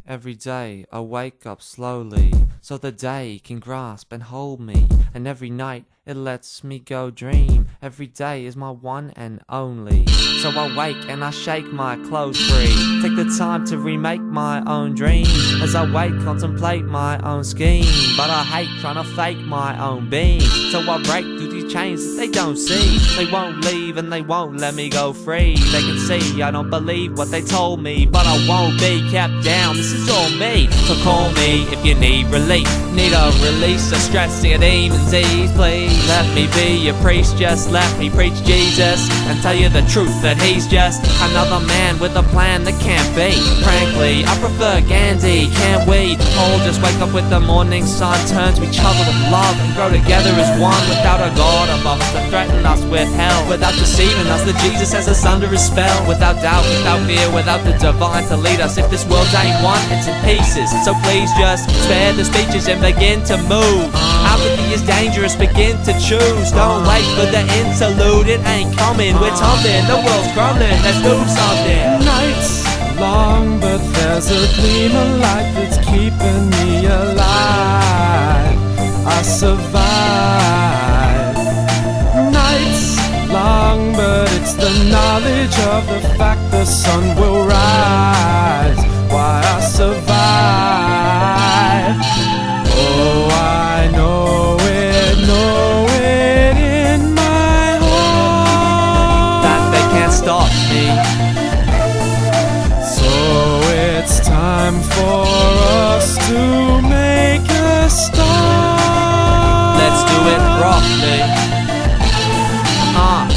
Every day I wake up slowly, so the day can grasp and hold me. And every night it lets me go dream. Every day is my one and only. So I wake and I shake my clothes free. Take the time to remake my own dream. As I wait, contemplate my own scheme. But I hate trying to fake my own being. So I break through these chains that they don't see. They won't leave and they won't let me go free. They can see I don't believe what they told me, but I won't be kept down. This is all me, so call me if you need relief. Need a release of stress and your demons ease, please. Let me be your priest, just let me preach Jesus and tell you the truth that he's just another man with a plan that can't be. Frankly, I prefer Gandhi, can't we all just wake up with the morning sun, turns each other with love and grow together as one, without a God above us to threaten us with hell, without deceiving us that Jesus has us under his spell, without doubt, without fear, without the divine to lead us. If this world ain't one, it's in pieces, so please just spare the speeches and begin to move. Apathy is dangerous, begin to choose. Don't wait for the interlude, it ain't coming. We're tumbling, the world's crumbling, let's do something. Nights long, but there's a gleam of light that's keeping me alive. I survive. Nights long, but it's the knowledge of the fact the sun will rise. Why I survive. Oh, I know it in my heart that they can't stop me. So it's time for us to make a start. Let's do it properly.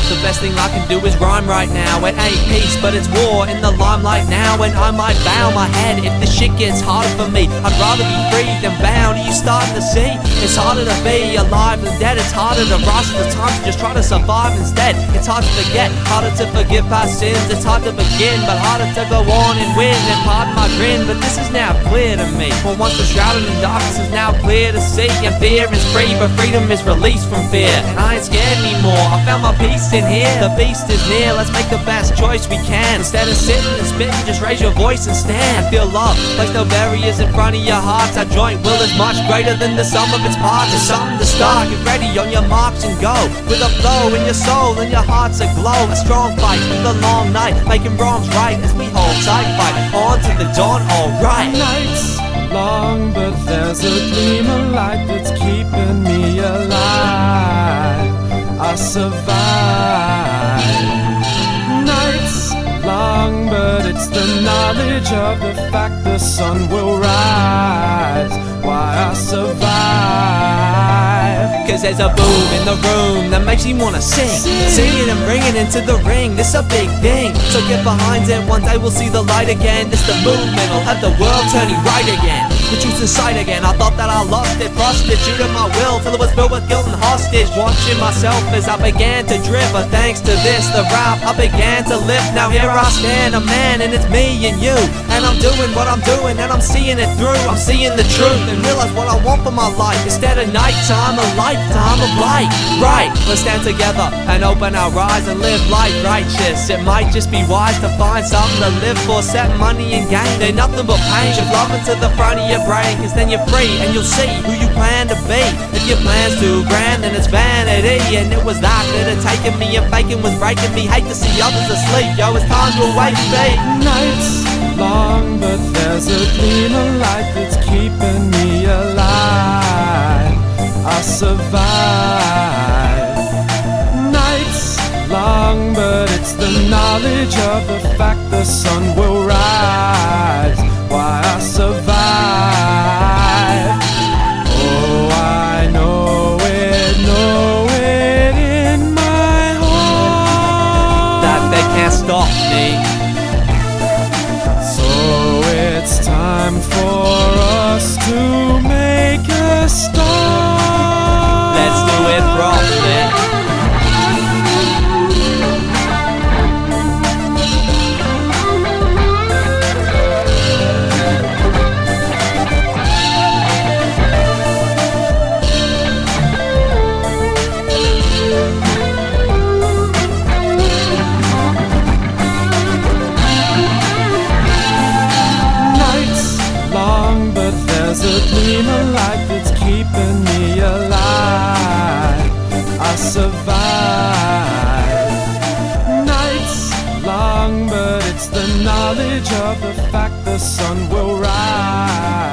The best thing I can do is rhyme right now. It ain't peace, but it's war in the limelight now. And I might bow my head if the shit gets harder for me. I'd rather be free than bound. Are you starting to see? It's harder to be alive than dead. It's harder to rise to the time to just try to survive instead. It's hard to forget, harder to forgive past sins. It's hard to begin, but harder to go on and win. And pardon my grin, but this is now clear to me. For once was shrouded in darkness is now clear to see. And fear is free, but freedom is released from fear. And I ain't scared anymore, I found my peace in here. The beast is near, let's make the best choice we can. Instead of sitting and spitting, just raise your voice and stand. Feel love, place no barriers in front of your hearts. Our joint will is much greater than the sum of its parts. It's something to start, get ready on your marks and go. With a flow in your soul and your heart's aglow. A strong fight through the long night, making wrongs right as we hold tight. Fight on to the dawn, alright. Nights long, but there's a gleam of light that's keeping me alive. I survive. Nights long, but it's the knowledge of the fact the sun will rise. Why I survive. Cause there's a boom in the room that makes me wanna sing. Sing it and bring it into the ring, this a big thing. So get behind it, one day we'll see the light again. This the movement, will have the world turning right again. The truth's in sight again, I thought that I lost it. Prostitute of my will till it was filled with guilt and hostage. Watching myself as I began to drift, but thanks to this, the rap, I began to lift. Now here I stand, a man, and it's me and you. And I'm doing what I'm doing, and I'm seeing it through. I'm seeing the truth, and realize what I want for my life. Instead of nighttime, a lifetime of light. Right, let's stand together and open our eyes and live life righteous. It might just be wise to find something to live for. Set money and gain, they're nothing but pain. Just love into the front of your brain, cause then you're free and you'll see who you plan to be. If your plan's too grand, then it's vanity. And it was that had taken me, and faking was breaking me. Hate to see others asleep, yo, it's time to awaken me. Nights long, but there's a gleam of light that's keeping me alive. I survive. Nights long, but it's the knowledge of the fact the sun will rise. Why I survive. Oh, I know it in my heart that they can't stop me. So it's time for us to make a start. Let's do it properly. a gleam of light that's keeping me alive. I survive. Nights long, but it's the knowledge of the fact the sun will rise.